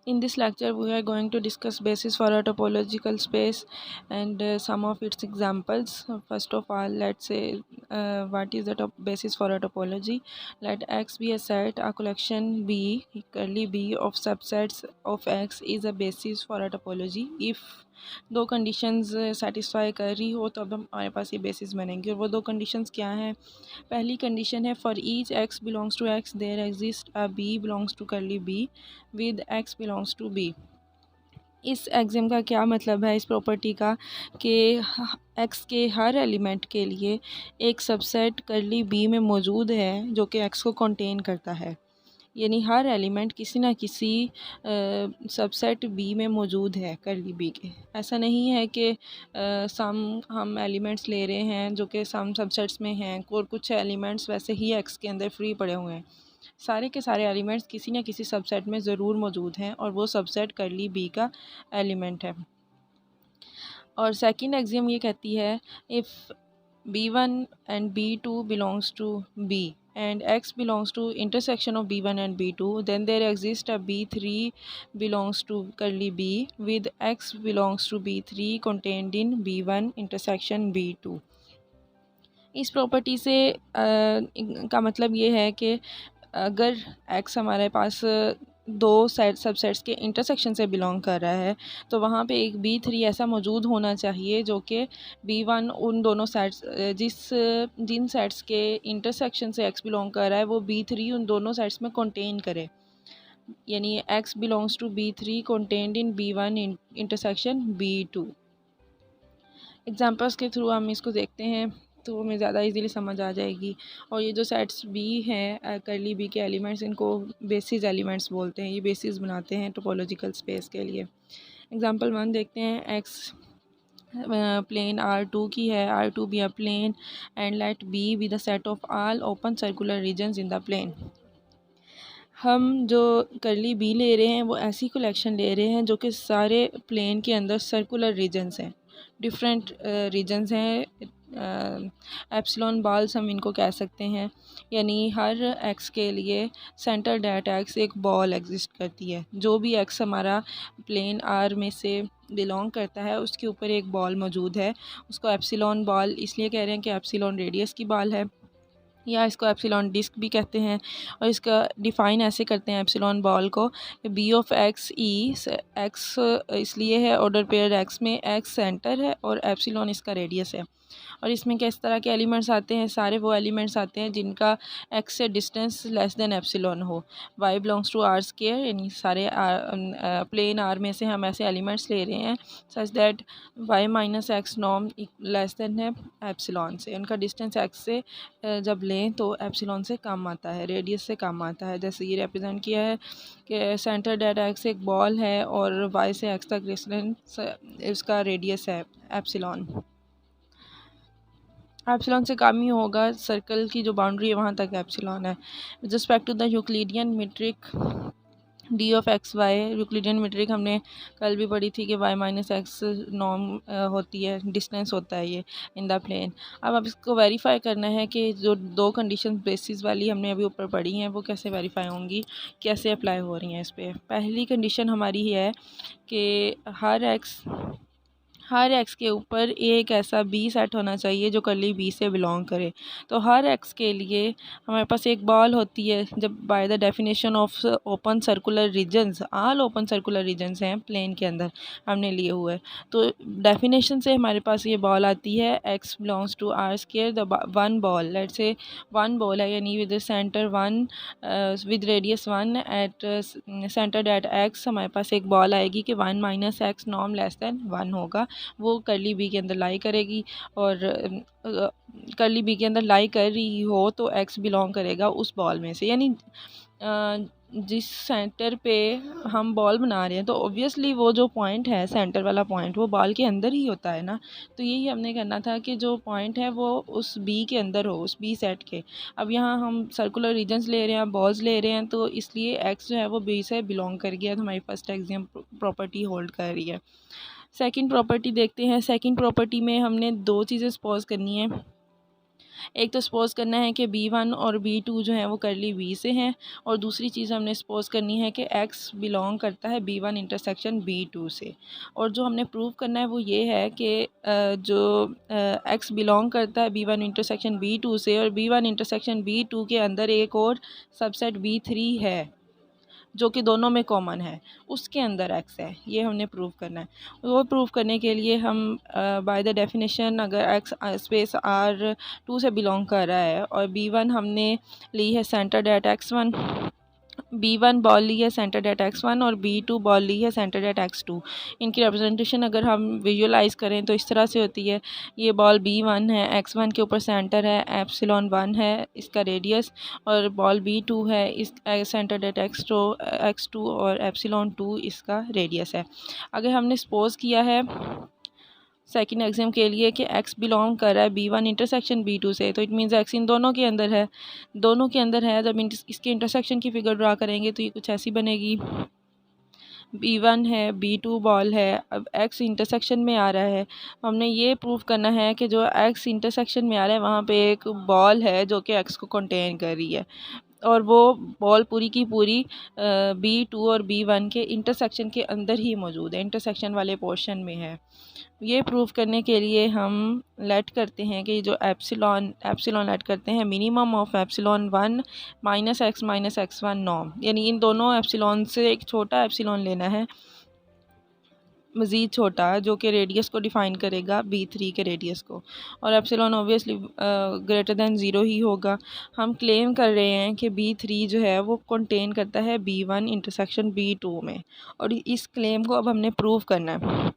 In this lecture, we are going to discuss basis for a topological space and some of its examples. First of all, let's say what is the basis for a topology. Let X be a set, a collection B, curly B of subsets of X is a basis for a topology. If दो conditions satisfy कर रही हो तो अब हमारे पास ये basis बनेंगे, और वो दो कंडीशंस क्या हैं। पहली कंडीशन है for each x belongs to x there exist a b belongs to curly b with x belongs to b. इस एग्जाम का क्या मतलब है, इस प्रॉपर्टी का, कि एक्स के हर एलिमेंट के लिए एक सबसेट करली बी में मौजूद है जो कि एक्स को कंटेन करता है। यानी हर एलिमेंट किसी ना किसी सबसेट बी में मौजूद है करली बी के। ऐसा नहीं है कि सम हम एलिमेंट्स ले रहे हैं जो कि सम सबसेट्स में हैं और कुछ एलिमेंट्स वैसे ही एक्स के अंदर फ्री पड़े हुए हैं। सारे के सारे एलिमेंट्स किसी न किसी सबसेट में ज़रूर मौजूद हैं और वो सबसेट करली बी का एलिमेंट है। और सेकंड एक्सियम ये कहती है if b1 and b2 belongs to b and x belongs to intersection of b1 and b2, then there exists a b3 belongs to curly b with x belongs to b3 contained in b1 intersection b2। इस property से का मतलब ये है कि अगर x हमारे पास दो सबसेट्स के इंटरसेक्शन से बिलोंग कर रहा है तो वहाँ पे एक b3 ऐसा मौजूद होना चाहिए जो कि b1 उन दोनों सेट्स जिन सेट्स के इंटरसेक्शन से x बिलोंग कर रहा है वो b3 उन दोनों सेट्स में कंटेन करे। यानी x belongs to b3 contained in b1 intersection b2। Examples के थ्रू हम इसको देखते हैं तो हमें ज़्यादा इजीली समझ आ जाएगी। और ये जो सेट्स बी हैं करली बी के एलिमेंट्स, इनको बेसिस एलिमेंट्स बोलते हैं। ये बेसिस बनाते हैं टोपोलॉजिकल स्पेस के लिए। एग्जांपल 1 देखते हैं। एक्स प्लेन R2 की है, R2 be a plane and let B be the set of all open circular regions in the plane. हम जो करली बी ले रहे हैं वो ऐसी कलेक्शन ले रहे हैं जो कि सारे प्लेन के अंदर सर्कुलर रीजन्स हैं, डिफरेंट रीजन्स हैं। एप्सिलॉन बॉल्स हम इनको कह सकते हैं। यानी हर एक्स के लिए सेंटर डेट एक्स एक बॉल एग्जिस्ट करती है। जो भी एक्स हमारा प्लेन आर में से बिलोंग करता है उसके ऊपर एक बॉल मौजूद है। उसको एप्सिलॉन बॉल इसलिए कह रहे हैं कि एप्सिलॉन रेडियस की बॉल है, या इसको एप्सिलॉन डिस्क भी कहते हैं। और इसका डिफ़ाइन ऐसे करते हैं एप्सिलॉन बॉल को, B of x e, x इसलिए है ऑर्डर पेयर एक्स में एक्स सेंटर है और एप्सिलॉन इसका रेडियस है। और इसमें किस तरह के एलिमेंट्स आते हैं, सारे वो एलिमेंट्स आते हैं जिनका एक्स से डिस्टेंस लेस देन एप्सिलॉन हो। Y belongs to R square, यानी सारे प्लेन आर में से हम ऐसे एलिमेंट्स ले रहे हैं such that y minus x norm less than है एप्सिलॉन से। उनका डिस्टेंस एक्स से जब लें तो एप्सिलॉन से कम आता है, रेडियस से कम आता है। जैसे ये रिप्रेजेंट किया है कि सेंटर डेट एक्स एक बॉल है और वाई से एक्स तक डिस्टेंस इसका रेडियस है एप्सिलॉन। एप्सिलॉन से कम ही होगा, सर्कल की जो बाउंड्री है वहाँ तक एप्सिलॉन है। With respect to the Euclidean metric d of x y, Euclidean metric हमने कल भी पढ़ी थी कि वाई माइनस एक्स नॉर्म होती है, डिस्टेंस होता है ये इन द प्लेन। अब इसको वेरीफाई करना है कि जो दो कंडीशन बेसिस वाली हमने अभी ऊपर पढ़ी हैं वो कैसे वेरीफाई होंगी, कैसे अप्लाई हो रही हैं इस पर। पहली कंडीशन हमारी है कि हर एक्स के ऊपर एक ऐसा बी सेट होना चाहिए जो करली बी से बिलोंग करे। तो हर एक्स के लिए हमारे पास एक बॉल होती है। जब by the definition of open circular regions, all open circular regions हैं प्लेन के अंदर हमने लिए हुए, तो डेफिनेशन से हमारे पास ये बॉल आती है x belongs to R square the one ball. Let say one ball है, यानी with center one with radius one at center that x हमारे पास एक बॉल आएगी कि one minus x norm less than one होगा। वो करली बी के अंदर लाई करेगी और करली बी के अंदर लाई कर रही हो तो एक्स बिलोंग करेगा उस बॉल में से। यानी जिस सेंटर पे हम बॉल बना रहे हैं तो ऑब्वियसली वो जो पॉइंट है सेंटर वाला पॉइंट वो बॉल के अंदर ही होता है ना। तो यही हमने करना था कि जो पॉइंट है वो उस बी के अंदर हो, उस बी सेट के। अब यहाँ हम सर्कुलर रीजन्स ले रहे हैं, बॉल्स ले रहे हैं, तो इसलिए एक्स जो है वो बी से बिलोंग कर गया। तो हमारी फर्स्ट एक्सियम प्रॉपर्टी होल्ड कर रही है। सेकंड प्रॉपर्टी देखते हैं। सेकंड प्रॉपर्टी में हमने दो चीज़ें सपोज करनी है। एक तो सपोज़ करना है कि B1 और B2 जो है वो कर्ली V से हैं, और दूसरी चीज़ हमने सपोज़ करनी है कि X बिलोंग करता है B1 इंटरसेक्शन B2 से। और जो हमने प्रूव करना है वो ये है कि जो X बिलोंग करता है B1 इंटरसेक्शन B2 से, और B1 इंटरसेक्शन B2 के अंदर एक और सबसेट B3 है जो कि दोनों में कॉमन है, उसके अंदर x है, ये हमने प्रूव करना है। वो प्रूव करने के लिए हम बाय द डेफिनेशन अगर x स्पेस R2 से बिलोंग कर रहा है और B1 हमने ली है centred eight x1, B1 ball ली है सेंटर्ड एट x1 और B2 बॉल ली है सेंटर्ड एट x2। इनकी रिप्रेजेंटेशन अगर हम विजुअलाइज करें तो इस तरह से होती है, ये बॉल B1 है, x1 के ऊपर सेंटर है, एप्सिलॉन 1 है इसका रेडियस, और बॉल B2 है, इस सेंटर्ड एट x2 और एप्सिलॉन 2 इसका रेडियस है। अगर हमने सपोज किया है सेकंड एग्जाम के लिए कि x बिलोंग कर रहा है B1 इंटरसेक्शन B2 से, तो इट मीन्स x इन दोनों के अंदर है, दोनों के अंदर है। जब इसके इंटरसेक्शन की फिगर ड्रा करेंगे तो ये कुछ ऐसी बनेगी, B1 है, B2 बॉल है, अब x इंटरसेक्शन में आ रहा है। हमने ये प्रूव करना है कि जो x इंटरसेक्शन में आ रहा है वहाँ पे एक बॉल है जो कि x को कंटेन कर रही है, और वो बॉल पूरी की पूरी B2 और B1 के इंटरसेक्शन के अंदर ही मौजूद है, इंटरसेक्शन वाले पोर्शन में है। ये प्रूव करने के लिए हम लेट करते हैं कि जो एप्सिलॉन लेट करते हैं minimum of epsilon 1 minus x1 norm, यानी इन दोनों एप्सिलॉन से एक छोटा एप्सिलॉन लेना है, मज़ीद छोटा, जो कि रेडियस को डिफ़ाइन करेगा B3 के रेडियस को, और एप्सिलॉन ऑब्वियसली ग्रेटर दैन 0 ही होगा। हम क्लेम कर रहे हैं कि B3 जो है वो कंटेन करता है B1 इंटरसेक्शन B2 में, और इस क्लेम को अब हमने प्रूव करना है।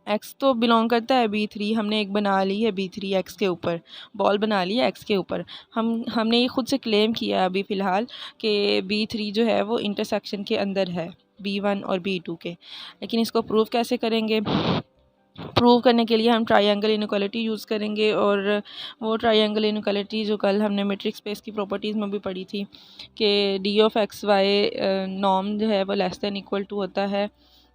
x तो बिलोंग करता है B3, हमने एक बना ली है B3 x के ऊपर, बॉल बना ली है x के ऊपर। हमने ये खुद से क्लेम किया अभी फ़िलहाल कि B3 जो है वो इंटरसेक्शन के अंदर है B1 और B2 के, लेकिन इसको प्रूव कैसे करेंगे? प्रूव करने के लिए हम ट्रायंगल इनइक्वालिटी यूज़ करेंगे, और वो ट्रायंगल इनइक्वालिटी जो कल हमने मेट्रिक स्पेस की प्रॉपर्टीज़ में भी पढ़ी थी कि D of x y norm जो है वो लेस दैन इक्वल टू होता है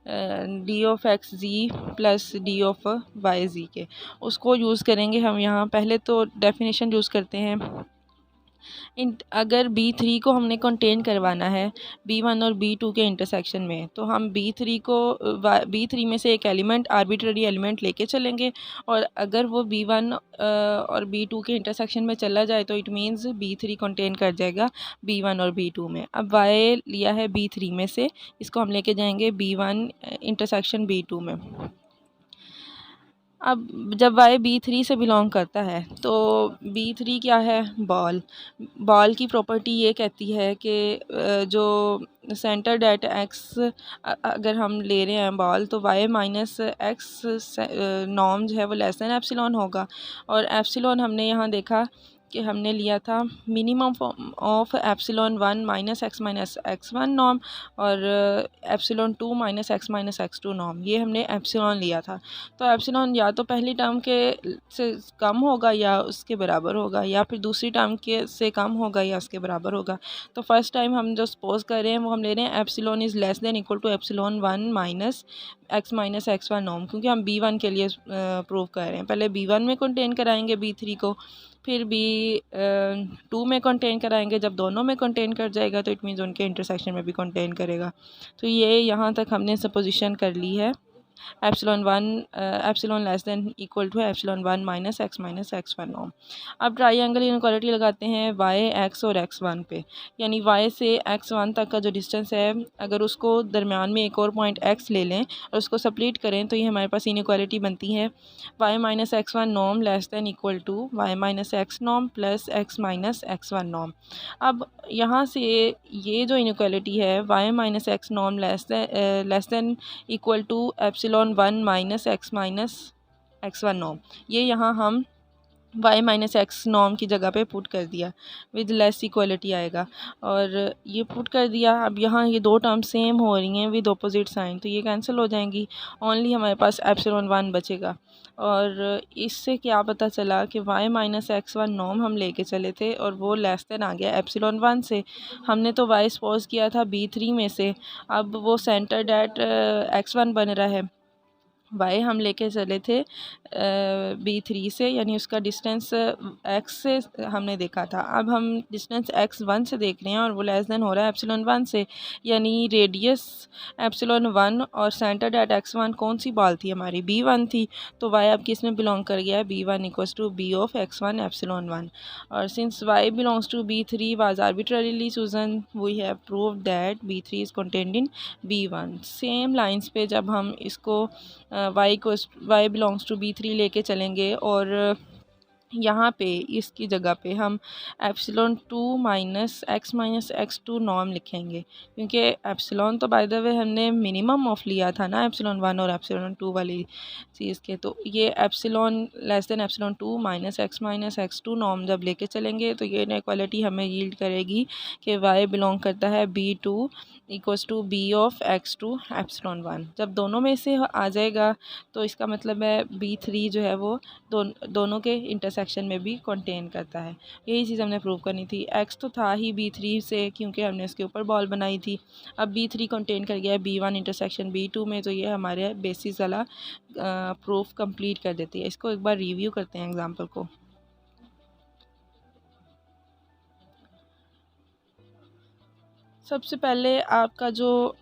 D of x g plus D of y g के, उसको यूज़ करेंगे हम यहाँ। पहले तो डेफिनेशन यूज़ करते हैं, अगर B3 को हमने कंटेन करवाना है B1 और B2 के इंटरसेक्शन में, तो हम B3 को B3 में से एक एलिमेंट आर्बिट्ररी एलिमेंट लेके चलेंगे, और अगर वो B1 और B2 के इंटरसेक्शन में चला जाए तो इट मीन्स B3 कंटेन कर जाएगा B1 और B2 में। अब Y लिया है B3 में से, इसको हम लेके जाएंगे B1 इंटरसेक्शन B2 में। अब जब y B3 से बिलोंग करता है तो B3 क्या है? बॉल की प्रॉपर्टी ये कहती है कि जो सेंटर एट x अगर हम ले रहे हैं बॉल, तो y माइनस एक्स नॉर्म जो है वो लेस दैन एप्सिलॉन होगा, और एप्सिलॉन हमने यहाँ देखा कि हमने लिया था minimum of epsilon 1 minus x one norm, और epsilon 2 minus x two norm, ये हमने एप्सिलॉन लिया था। तो एप्सिलॉन या तो पहली टर्म के से कम होगा या उसके बराबर होगा, या फिर दूसरी टर्म के से कम होगा या उसके बराबर होगा। तो फर्स्ट टाइम हम जो सपोज कर रहे हैं वो हम ले रहे हैं epsilon is less than equal to epsilon 1 minus x one norm, क्योंकि हम B1 के लिए प्रूव कर रहे हैं। पहले B1 में कंटेन कराएंगे B3 को, फिर B2 में कंटेन कराएंगे। जब दोनों में कंटेन कर जाएगा तो इट मीन्स उनके इंटरसेक्शन में भी कंटेन करेगा। तो ये यहाँ तक हमने सपोजिशन कर ली है epsilon less than equal to epsilon 1 minus x one norm. अब ट्रायंगल इनइक्वालिटी लगाते हैं y x और x1 पे, यानी y से x1 तक का जो डिस्टेंस है, अगर उसको दरमियान में एक और पॉइंट x ले लें और उसको सप्लीट करें तो ये हमारे पास इनइक्वालिटी बनती है y minus x one norm less than equal to y minus x norm plus x minus x one norm. अब यहाँ से ये जो इनइक्वालिटी है y minus x norm less than equal to epsilon 1 minus x one norm, ये यहाँ हम y minus x norm की जगह पे पुट कर दिया, विद लेस इक्वलिटी आएगा, और ये पुट कर दिया। अब यहाँ ये दो टर्म सेम हो रही हैं विद अपोजिट साइन, तो ये कैंसिल हो जाएंगी, ओनली हमारे पास एप्सिलॉन 1 बचेगा। और इससे क्या पता चला कि y minus x one norm हम लेके चले थे और वो लेस देन आ गया एप्सिलॉन 1 से। हमने तो y सपोज किया था B3 में से, अब वो सेंटर डेट x1 बन रहा है, वाई हम लेके चले थे B3 से, यानी उसका डिस्टेंस x से हमने देखा था। अब हम डिस्टेंस x1 से देख रहे हैं और वो लेस देन हो रहा है एप्सिलॉन 1 से, यानी रेडियस एप्सिलॉन 1 और सेंटर एट x1 कौन सी बॉल थी हमारी, B1 थी। तो y अब किस में बिलोंग कर गया है, B1 equals to B of x1 epsilon 1। और since y belongs to B3 was arbitrarily chosen, we have proved that B3 is contained in B1। Same lines पे जब हम इसको y बिलोंग्स टू B3 लेके चलेंगे और यहाँ पे इसकी जगह पे हम epsilon 2 minus x two norm लिखेंगे, क्योंकि एप्सिलॉन तो बाय द वे हमने मिनिमम ऑफ लिया था ना एप्सिलॉन 1 और एप्सिलॉन 2 वाली चीज़ के। तो ये epsilon less than epsilon 2 minus x two norm जब लेके चलेंगे तो ये इनइक्वालिटी हमें यील्ड करेगी कि y बिलोंग करता है B2 equals to B of x2 epsilon 1। जब दोनों में से आ जाएगा तो इसका मतलब है B3 जो है वो दोनों के इंटरसेक्शन में भी कंटेन करता है। यही चीज़ हमने प्रूव करनी थी। x तो था ही B3 से, क्योंकि हमने इसके ऊपर बॉल बनाई थी। अब B3 कंटेन कर गया है B1 इंटरसेक्शन B2 में, तो ये हमारे बेसिस वाला प्रूफ कंप्लीट कर देती है। इसको एक बार रिव्यू करते हैं एग्जाम्पल को। सबसे पहले आपका जो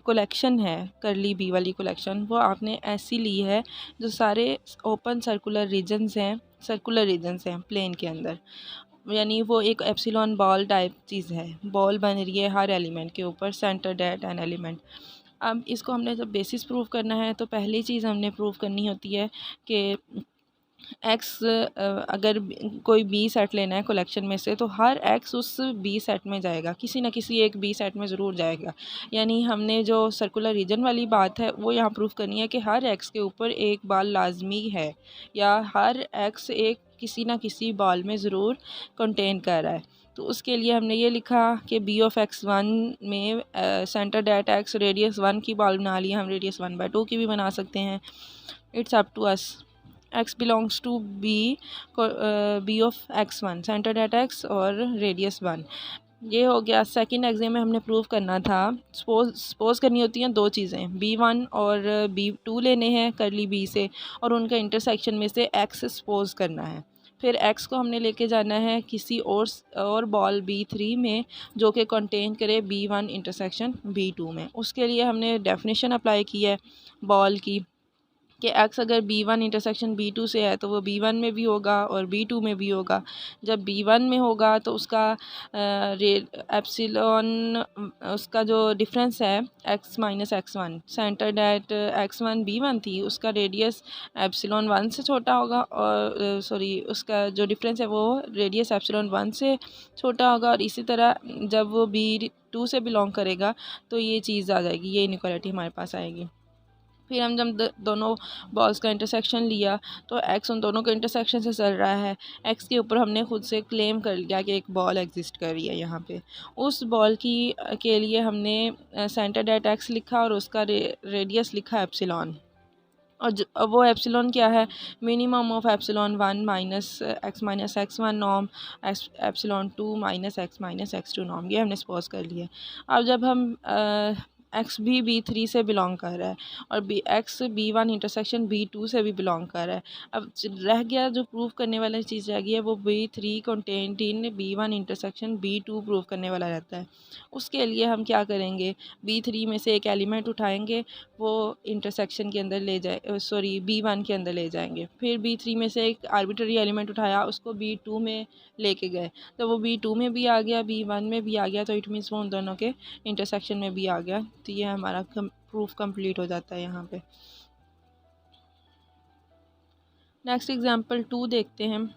कलेक्शन है करली बी वाली कलेक्शन, वो आपने ऐसी ली है जो सारे ओपन सर्कुलर रीजन्स हैं प्लेन के अंदर, यानी वो एक एप्सिलॉन बॉल टाइप चीज़ है। बॉल बन रही है हर एलिमेंट के ऊपर, सेंटर एट एन एलिमेंट। अब इसको हमने जब बेसिस प्रूव करना है तो पहली चीज़ हमने प्रूव करनी होती है कि एक्स अगर कोई बी सेट लेना है कलेक्शन में से, तो हर एक्स उस बी सेट में जाएगा, किसी ना किसी एक बी सेट में ज़रूर जाएगा। यानी हमने जो सर्कुलर रीजन वाली बात है वो यहाँ प्रूफ करनी है कि हर एक्स के ऊपर एक बॉल लाजमी है, या हर एक्स एक किसी ना किसी बॉल में ज़रूर कंटेन कर रहा है। तो उसके लिए हमने ये लिखा कि बी ऑफ x1 में सेंटर डेट एक्स रेडियस 1 की बॉल बना लिया, हम रेडियस 1/2 की भी बना सकते हैं। It's up to us. x belongs to b of x1 center at x और रेडियस 1। ये हो गया। सेकंड एग्जाम में हमने प्रूव करना था, सपोज करनी होती हैं दो चीज़ें, B1 और B2 लेने हैं करली B से, और उनका इंटरसेक्शन में से x सपोज करना है। फिर x को हमने लेके जाना है किसी और बॉल B3 में जो कि कंटेन करे B1 इंटरसेक्शन B2 में। उसके लिए हमने डेफिनेशन अप्लाई की है बॉल की कि x अगर B1 इंटरसेक्शन B2 से है तो वो B1 में भी होगा और B2 में भी होगा। जब B1 में होगा तो उसका एप्सिलॉन, उसका जो डिफरेंस है x minus x1, centre date x1 B1 थी, उसका रेडियस एप्सिलॉन 1 से छोटा होगा, और उसका जो डिफरेंस है वो रेडियस एप्सिलॉन 1 से छोटा होगा। और इसी तरह जब वो B2 से बिलोंग करेगा तो ये चीज़ आ जाएगी, ये इनइक्वालिटी हमारे पास आएगी। फिर हम जब दोनों बॉल्स का इंटरसेक्शन लिया तो x उन दोनों के इंटरसेक्शन से चल रहा है। x के ऊपर हमने खुद से क्लेम कर लिया कि एक बॉल एग्जिस्ट कर रही है यहाँ पे। उस बॉल की के लिए हमने सेंटर डेट x लिखा और उसका रेडियस लिखा एप्सिलॉन। और अब वो एप्सिलॉन क्या है, minimum of epsilon 1 minus x one norm epsilon 2 minus x two norm, ये हमने सपोज कर लिया। अब जब हम एक्स भी B3 से बिलोंग कर रहा है और एक्स B1 इंटरसेक्शन B2 से भी बिलोंग कर रहा है। अब रह गया जो प्रूव करने वाली चीज़ रह गई है वो B3 content in B1 intersection B2 prove करने वाला रहता है। उसके लिए हम क्या करेंगे, B3 में से एक एलिमेंट उठाएंगे, वो इंटरसेक्शन के अंदर ले जाए B1 के अंदर ले जाएंगे। फिर B3 में से एक आर्बिट्ररी एलिमेंट उठाया, उसको B2 में लेके गए, तो वो B2 में भी आ गया B1 में भी आ गया, तो इट मीन्स वो उन दोनों के इंटरसेक्शन में भी आ गया। तो ये हमारा प्रूफ कंप्लीट हो जाता है यहाँ पे। नेक्स्ट एग्जांपल 2 देखते हैं।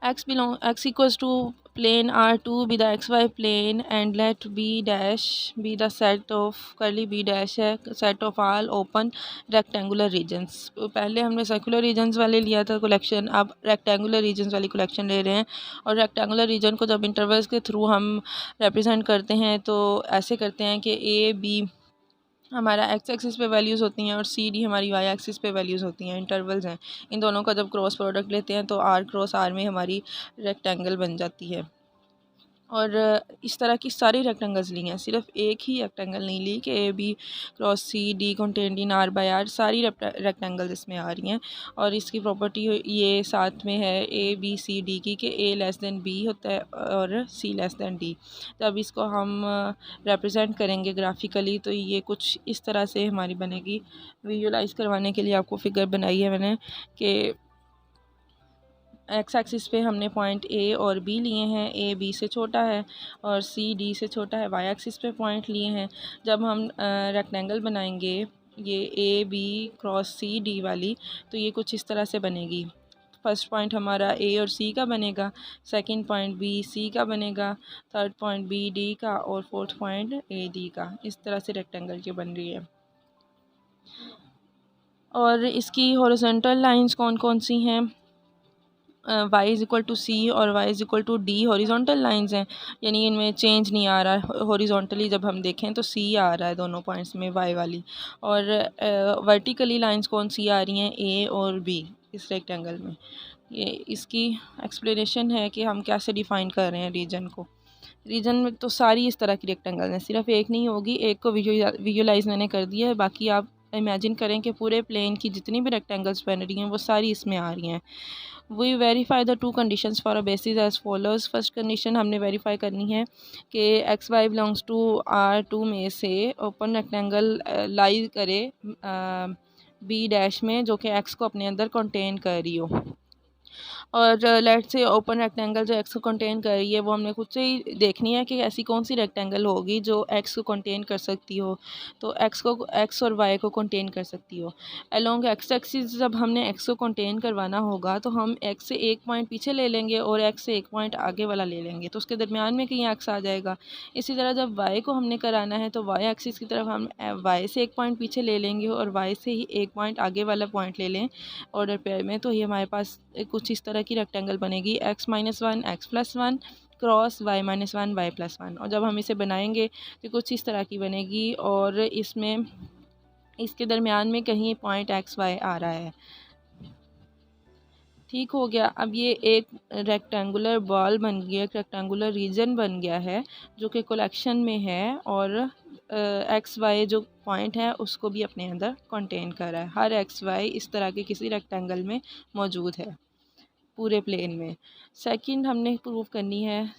x equals to plane R2 be the xy plane and let b dash be the set of curly b dash है set of all open rectangular regions। पहले हमने सर्कुलर रीजन्स वाले लिया था कलेक्शन, अब rectangular regions वाली collection ले रहे हैं। और रेक्टेंगुलर रीजन को जब इंटरवल्स के थ्रू हम रिप्रेजेंट करते हैं तो ऐसे करते हैं कि ए बी हमारा एक्स एक्सिस पे वैल्यूज़ होती हैं और सी डी हमारी वाई एक्सिस पे वैल्यूज़ होती हैं, इंटरवल्स हैं। इन दोनों का जब क्रॉस प्रोडक्ट लेते हैं तो आर क्रॉस आर में हमारी रेक्टेंगल बन जाती है। और इस तरह की सारी रेक्टेंगल्स ली हैं, सिर्फ एक ही रेक्टेंगल नहीं ली कि A B cross C D contained in R by R, सारी रेक्टेंगल्स इसमें आ रही हैं। और इसकी प्रॉपर्टी ये साथ में है ए बी सी डी की कि ए लेस देन बी होता है और सी लेस देन डी। जब इसको हम रिप्रेजेंट करेंगे ग्राफिकली तो ये कुछ इस तरह से हमारी बनेगी। विजुलाइज करवाने के लिए आपको फिगर बनाई है मैंने कि एक्स एक्सिस पे हमने पॉइंट ए और बी लिए हैं, ए बी से छोटा है और सी डी से छोटा है। वाई एक्सिस पे पॉइंट लिए हैं। जब हम रेक्टेंगल बनाएंगे ये A B cross C D वाली, तो ये कुछ इस तरह से बनेगी। फर्स्ट पॉइंट हमारा ए और सी का बनेगा, सेकंड पॉइंट बी सी का बनेगा, थर्ड पॉइंट बी डी का और फोर्थ पॉइंट ए डी का। इस तरह से रेक्टेंगल की बन रही है। और इसकी हॉरिजॉन्टल लाइंस कौन कौन सी हैं? y is equal to C और y is equal to D horizontal lines हैं, यानी इनमें चेंज नहीं आ रहा। हॉरिजॉन्टली जब हम देखें तो c आ रहा है दोनों पॉइंट्स में y वाली। और वर्टिकली लाइंस कौन सी आ रही हैं? a और b इस रेक्टेंगल में। ये इसकी एक्सप्लेनेशन है कि हम कैसे डिफ़ाइन कर रहे हैं रीजन को। रीजन में तो सारी इस तरह की रेक्टेंगल हैं, सिर्फ एक नहीं होगी। एक को विजुलाइज मैंने कर दिया है, बाकी आप इमेजिन करें कि पूरे प्लेन की जितनी भी रेक्टेंगल्स बन रही हैं वो सारी इसमें आ रही हैं। We verify the two conditions for a basis as follows. First condition हमने वेरीफाई करनी है कि x y belongs to R two में से ओपन रेक्टेंगल लाई करे बी डैश में, जो कि एक्स को अपने अंदर कंटेन कर रही हो। और लेट्स से ओपन रेक्टेंगल जो एक्स को कंटेन कर रही है वो हमने खुद से ही देखनी है कि ऐसी कौन सी रेक्टेंगल होगी जो एक्स को कंटेन कर सकती हो। तो एक्स और वाई को कंटेन कर सकती हो। अलोंग एक्स एक्सिस जब हमने एक्स को कंटेन करवाना होगा तो हम एक्स से एक पॉइंट पीछे ले लेंगे और एक्स से एक पॉइंट आगे वाला ले लेंगे, तो उसके दरमियान में कहीं एक्स आ जाएगा। इसी तरह जब वाई को हमने कराना है तो वाई एक्सिस की तरफ हम वाई से एक पॉइंट पीछे ले लेंगे और वाई से ही एक पॉइंट आगे वाला पॉइंट ले लें ऑर्डर पेयर में, तो ये हमारे पास कुछ इस तरह की रेक्टेंगल बनेगी x minus one x plus one cross y minus one y plus one. और जब हम इसे बनाएंगे तो कुछ इस तरह की बनेगी और इसमें इसके दरमियान में कहीं पॉइंट एक्स वाई आ रहा है। ठीक हो गया। अब ये एक रेक्टेंगुलर बॉल बन गया, एक रेक्टेंगुलर रीजन बन गया है जो कि कलेक्शन में है और एक्स वाई जो पॉइंट है उसको भी अपने अंदर कंटेन कर रहा है। हर एक्स वाई इस तरह के किसी रेक्टेंगल में मौजूद है पूरे प्लेन में। सेकंड हमने प्रूव करनी है,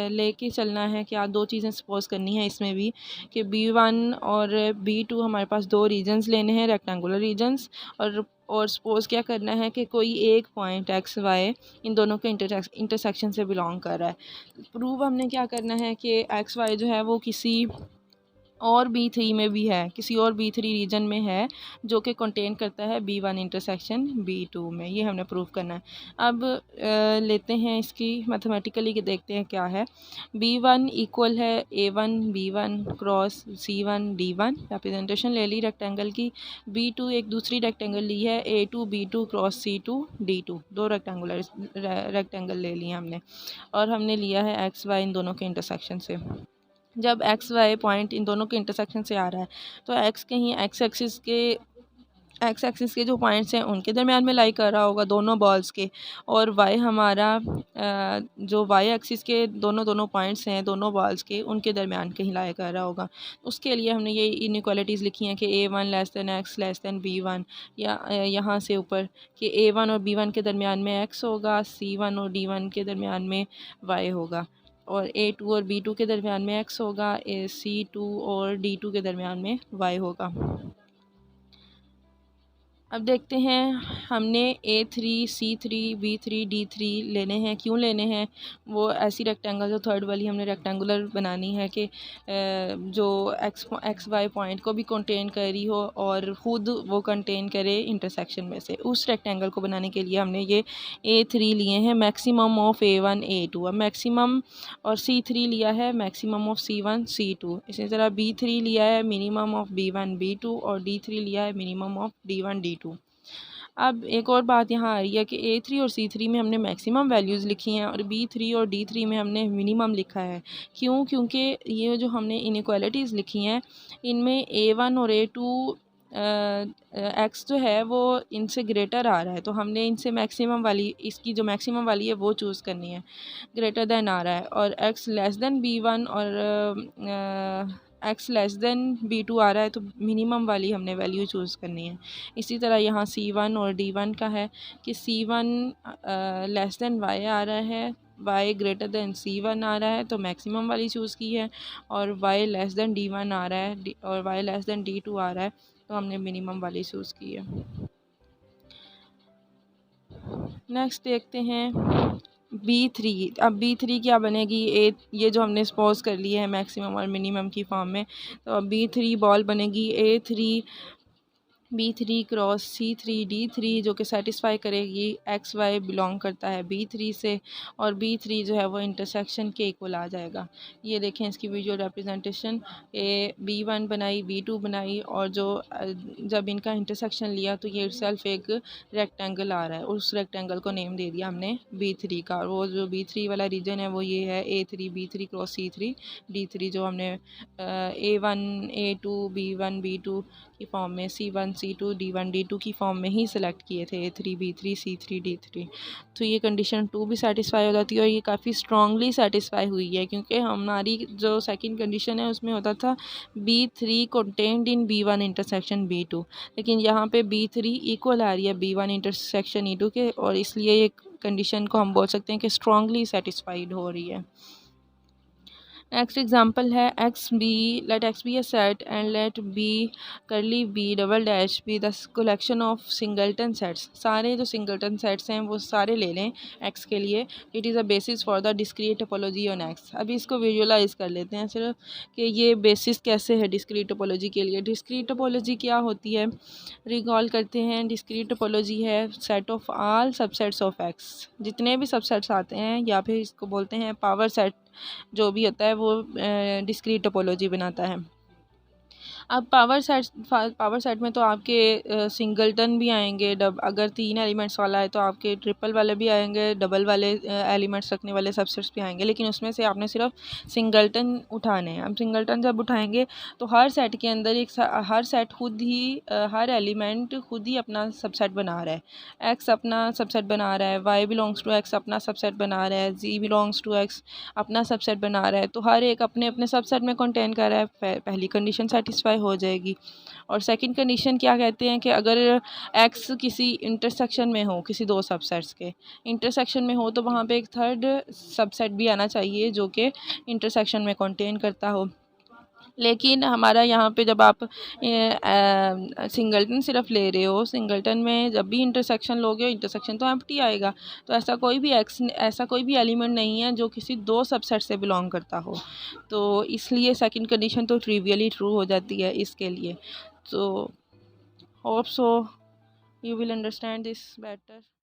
लेके चलना है कि दो चीज़ें सपोज करनी है इसमें भी कि B1 और B2 हमारे पास दो रीजन्स लेने हैं, रेक्टेंगुलर रीजन्स। और सपोज़ क्या करना है कि कोई एक पॉइंट एक्स वाई इन दोनों के इंटरसेक्शन से बिलोंग कर रहा है। प्रूव हमने क्या करना है कि एक्स वाई जो है वो किसी और B3 में भी है, किसी और B3 रीजन में है जो कि कंटेन करता है B1 इंटरसेक्शन B2 में। ये हमने प्रूव करना है। अब लेते हैं इसकी मैथमेटिकली कि देखते हैं क्या है। B1 इक्वल है A1 B1 cross C1 D1, representation ले ली रेक्टेंगल की। B2 एक दूसरी रेक्टेंगल ली है A2 B2 cross C2 D2, दो रेक्टेंगल ले लिए हमने। और हमने लिया है एक्स वाई इन दोनों के इंटरसेक्शन से। जब एक्स वाई पॉइंट इन दोनों के इंटरसेक्शन से आ रहा है तो एक्स कहीं एक्स एक्सिस के जो पॉइंट्स हैं उनके दरमियान में लाई कर रहा होगा दोनों बॉल्स के, और वाई हमारा जो वाई एक्सिस के दोनों पॉइंट्स हैं दोनों बॉल्स के उनके दरमियान कहीं लाई कर रहा होगा। उसके लिए हमने ये इनइक्वालिटीज़ लिखी हैं कि A1 less than x less than B1, या यहाँ से ऊपर कि A1 और B1 के दरमियान में एक्स होगा, C1 और D1 के दरमियान में वाई होगा, और A2 और B2 के दरमियान में x होगा, C2 और D2 के दरमियान में y होगा। अब देखते हैं हमने A3 C3 B3 D3 लेने हैं। क्यों लेने हैं? वो ऐसी रेक्टेंगल जो थर्ड वाली हमने रेक्टेंगुलर बनानी है कि जो एक्स वाई पॉइंट को भी कंटेन कर रही हो और ख़ुद वो कंटेन करे इंटरसेक्शन में से। उस रेक्टेंगल को बनाने के लिए हमने ये A3 लिए हैं, मैक्सिमम ऑफ A1 A2। अब मैक्सिमम, और C3 लिया है मैक्सिमम ऑफ C1 C2। इसी तरह B3 लिया है मिनिमम ऑफ B1 B2 और D3 लिया है मिनिमम ऑफ D1 D2। अब एक और बात यहाँ आ रही है कि A3 और C3 में हमने मैक्सिमम वैल्यूज़ लिखी हैं और B3 और D3 में हमने मिनिमम लिखा है। क्यों? क्योंकि ये जो हमने इनइक्वालिटीज़ लिखी हैं इनमें A1 और A2 एक्स जो है वो इनसे ग्रेटर आ रहा है, तो हमने इनसे मैक्सिमम वाली, इसकी जो मैक्सिमम वाली है वो चूज़ करनी है। ग्रेटर देन आ रहा है और एक्स लेस देन B1 और एक्स लेस देन B2 आ रहा है, तो मिनिमम वाली हमने वैल्यू चूज़ करनी है। इसी तरह यहाँ C1 और D1 का है कि C1 लेस देन Y आ रहा है, y ग्रेटर देन C1 आ रहा है तो मैक्सिमम वाली चूज़ की है, और y लेस देन D1 आ रहा है और y लेस देन D2 आ रहा है तो हमने मिनिमम वाली चूज़ की है। नेक्स्ट देखते हैं B3। अब B3 क्या बनेगी, ये जो हमने सपोज कर लिया है मैक्सिमम और मिनिमम की फॉर्म में, तो अब B3 बॉल बनेगी A3 B3 cross C3 D3 जो कि सेटिस्फाई करेगी एक्स वाई बिलोंग करता है B3 से, और B3 जो है वो इंटरसेक्शन के इक्वल आ जाएगा। ये देखें इसकी विजुअल रिप्रेजेंटेशन, B1 बनाई B2 बनाई और जब इनका इंटरसेक्शन लिया तो ये सेल्फ एक रेक्टेंगल आ रहा है, उस रेक्टेंगल को नेम दे दिया हमने B3 का। और वो जो B3 वाला रीजन है वो ये है A3 B3 cross C3 D3 जो हमने A1 A2 B1 B2 की फॉर्म में C1 C2 D1 D2 की फॉर्म में ही सिलेक्ट किए थे A3 B3 C3 D3। तो ये कंडीशन 2 भी सेटिस्फाई हो जाती है और ये काफ़ी स्ट्रांगली सेटिस्फाई हुई है, क्योंकि हमारी जो सेकंड कंडीशन है उसमें होता था B3 contained in B1 intersection B2, लेकिन यहाँ पे B3 इक्वल आ रही है B1 इंटरसेक्शन E2 के, और इसलिए ये कंडीशन को हम बोल सकते हैं कि स्ट्रांगली सेटिस्फाइड हो रही है। नेक्स्ट एग्जाम्पल है let x be a set and let b curly b double dash be the collection of singleton sets. सारे जो सिंगल्टन सेट्स हैं वो सारे ले लें x के लिए। It is a basis for the discrete topology on x। अभी इसको विजुअलाइज कर लेते हैं सिर्फ कि ये बेसिस कैसे है डिस्क्रीट टोपोलॉजी के लिए। डिस्क्रीट टोपोलॉजी क्या होती है, रिकॉल करते हैं, डिस्क्रीट टोपोलॉजी है set of all subsets of x। जितने भी सबसेट्स आते हैं, या फिर इसको बोलते हैं पावर सेट, जो भी होता है वो डिस्क्रीट टोपोलॉजी बनाता है। अब पावर सेट में तो आपके सिंगलटन भी आएंगे, अगर 3 एलिमेंट्स वाला है तो आपके ट्रिपल वाले भी आएंगे, डबल वाले एलिमेंट्स रखने वाले सबसेट्स भी आएंगे, लेकिन उसमें से आपने सिर्फ सिंगलटन उठाने हैं। अब सिंगलटन जब उठाएंगे तो हर सेट के अंदर हर सेट खुद ही हर एलिमेंट खुद ही अपना सबसेट बना रहा है। एक्स अपना सबसेट बना रहा है, वाई बिलोंग्स टू एक्स अपना सबसेट बना रहा है, जी बिलोंग्स टू एक्स अपना सबसेट बना रहा है, तो हर एक अपने अपने सबसेट में कंटेन कर रहा है। पहली कंडीशन सेटिस्फाई हो जाएगी। और सेकंड कंडीशन क्या कहते हैं कि अगर एक्स किसी इंटरसेक्शन में हो, किसी दो सबसेट्स के इंटरसेक्शन में हो, तो वहाँ पे एक थर्ड सबसेट भी आना चाहिए जो कि इंटरसेक्शन में कंटेन करता हो। लेकिन हमारा यहाँ पे जब आप सिंगलटन सिर्फ ले रहे हो, सिंगलटन में जब भी इंटरसेक्शन लोगे इंटरसेक्शन तो एम्प्टी आएगा, तो ऐसा कोई भी एलिमेंट नहीं है जो किसी दो सबसेट से बिलोंग करता हो। तो इसलिए सेकंड कंडीशन तो ट्रिवियली ट्रू हो जाती है इसके लिए। तो hope so you will understand this better.